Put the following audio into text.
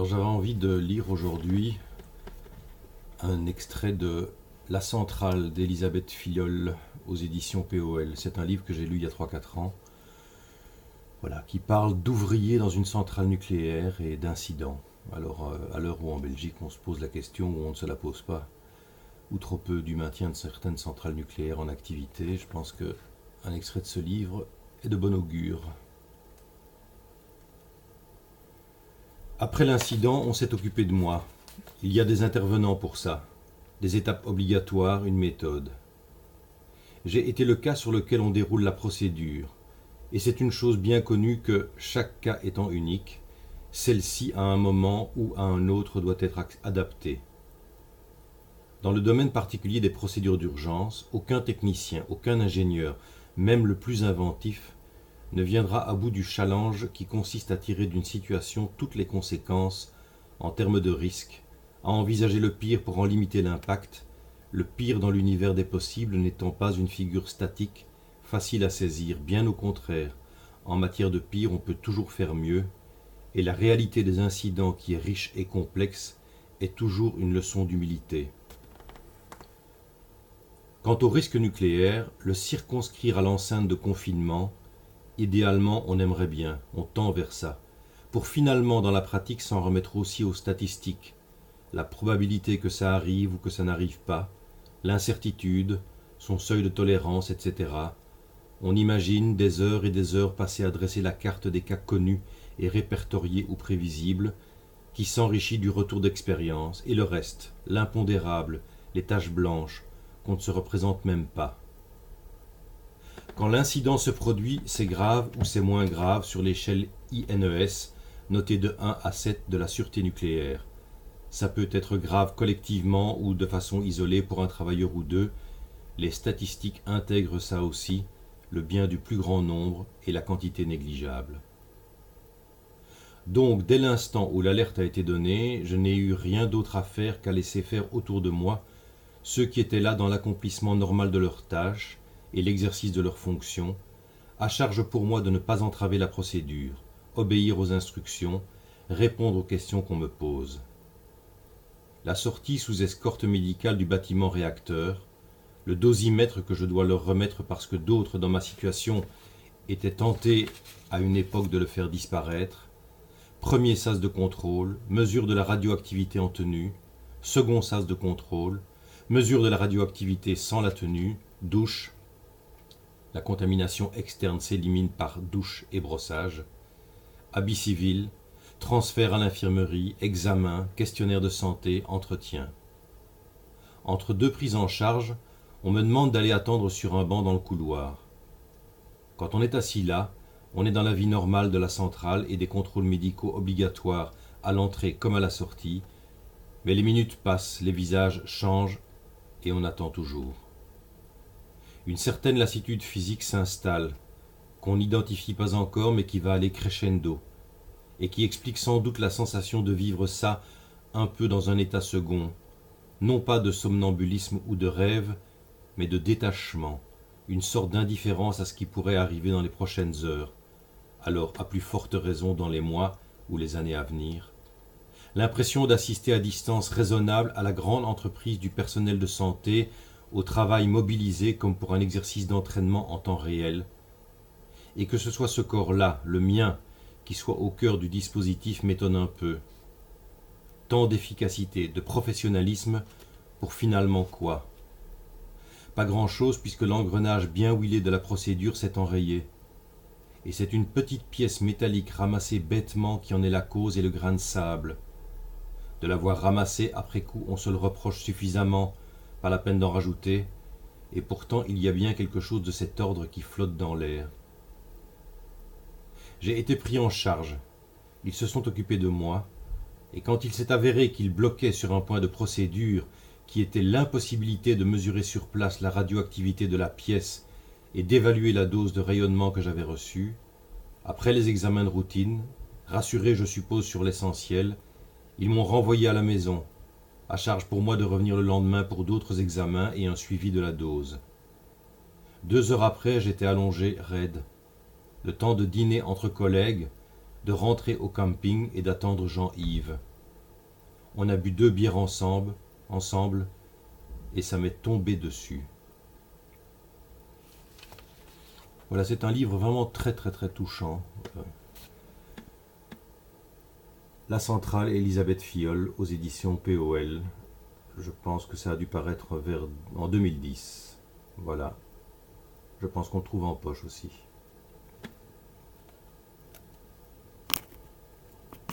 Alors j'avais envie de lire aujourd'hui un extrait de La centrale d'Elisabeth Fillol aux éditions POL. C'est un livre que j'ai lu il y a 3-4 ans, voilà, qui parle d'ouvriers dans une centrale nucléaire et d'incidents. Alors à l'heure où en Belgique on se pose la question, ou on ne se la pose pas, ou trop peu du maintien de certaines centrales nucléaires en activité, je pense qu'un extrait de ce livre est de bon augure. Après l'incident, on s'est occupé de moi. Il y a des intervenants pour ça, des étapes obligatoires, une méthode. J'ai été le cas sur lequel on déroule la procédure, et c'est une chose bien connue que, chaque cas étant unique, celle-ci à un moment ou à un autre doit être adaptée. Dans le domaine particulier des procédures d'urgence, aucun technicien, aucun ingénieur, même le plus inventif, ne viendra à bout du challenge qui consiste à tirer d'une situation toutes les conséquences en termes de risque, à envisager le pire pour en limiter l'impact, le pire dans l'univers des possibles n'étant pas une figure statique, facile à saisir, bien au contraire. En matière de pire, on peut toujours faire mieux, et la réalité des incidents qui est riche et complexe est toujours une leçon d'humilité. Quant au risque nucléaire, le circonscrire à l'enceinte de confinement, idéalement on aimerait bien, on tend vers ça, pour finalement dans la pratique s'en remettre aussi aux statistiques, la probabilité que ça arrive ou que ça n'arrive pas, l'incertitude, son seuil de tolérance, etc. On imagine des heures et des heures passées à dresser la carte des cas connus et répertoriés ou prévisibles, qui s'enrichit du retour d'expérience, et le reste, l'impondérable, les taches blanches, qu'on ne se représente même pas. Quand l'incident se produit, c'est grave ou c'est moins grave sur l'échelle INES, notée de 1 à 7 de la sûreté nucléaire. Ça peut être grave collectivement ou de façon isolée pour un travailleur ou deux. Les statistiques intègrent ça aussi, le bien du plus grand nombre et la quantité négligeable. Donc, dès l'instant où l'alerte a été donnée, je n'ai eu rien d'autre à faire qu'à laisser faire autour de moi ceux qui étaient là dans l'accomplissement normal de leurs tâches et l'exercice de leurs fonctions, à charge pour moi de ne pas entraver la procédure, obéir aux instructions, répondre aux questions qu'on me pose. La sortie sous escorte médicale du bâtiment réacteur, le dosimètre que je dois leur remettre parce que d'autres dans ma situation étaient tentés à une époque de le faire disparaître, premier sas de contrôle, mesure de la radioactivité en tenue, second sas de contrôle, mesure de la radioactivité sans la tenue, douche, la contamination externe s'élimine par douche et brossage, habit civil, transfert à l'infirmerie, examen, questionnaire de santé, entretien. Entre deux prises en charge, on me demande d'aller attendre sur un banc dans le couloir. Quand on est assis là, on est dans la vie normale de la centrale et des contrôles médicaux obligatoires à l'entrée comme à la sortie, mais les minutes passent, les visages changent et on attend toujours. Une certaine lassitude physique s'installe, qu'on n'identifie pas encore mais qui va aller crescendo, et qui explique sans doute la sensation de vivre ça un peu dans un état second, non pas de somnambulisme ou de rêve, mais de détachement, une sorte d'indifférence à ce qui pourrait arriver dans les prochaines heures, alors à plus forte raison dans les mois ou les années à venir. L'impression d'assister à distance raisonnable à la grande entreprise du personnel de santé, au travail mobilisé comme pour un exercice d'entraînement en temps réel, et que ce soit ce corps-là, le mien, qui soit au cœur du dispositif m'étonne un peu. Tant d'efficacité, de professionnalisme, pour finalement quoi? Pas grand-chose puisque l'engrenage bien huilé de la procédure s'est enrayé. Et c'est une petite pièce métallique ramassée bêtement qui en est la cause et le grain de sable. De l'avoir ramassée après coup, on se le reproche suffisamment, pas la peine d'en rajouter, et pourtant il y a bien quelque chose de cet ordre qui flotte dans l'air. J'ai été pris en charge, ils se sont occupés de moi, et quand il s'est avéré qu'ils bloquaient sur un point de procédure qui était l'impossibilité de mesurer sur place la radioactivité de la pièce et d'évaluer la dose de rayonnement que j'avais reçue, après les examens de routine, rassurés je suppose sur l'essentiel, ils m'ont renvoyé à la maison, à charge pour moi de revenir le lendemain pour d'autres examens et un suivi de la dose. 2 heures après, j'étais allongé, raide. Le temps de dîner entre collègues, de rentrer au camping et d'attendre Jean-Yves. On a bu 2 bières ensemble, et ça m'est tombé dessus. Voilà, c'est un livre vraiment très très très touchant. La centrale Elisabeth Filleul aux éditions POL. Je pense que ça a dû paraître en 2010. Voilà. Je pense qu'on le trouve en poche aussi.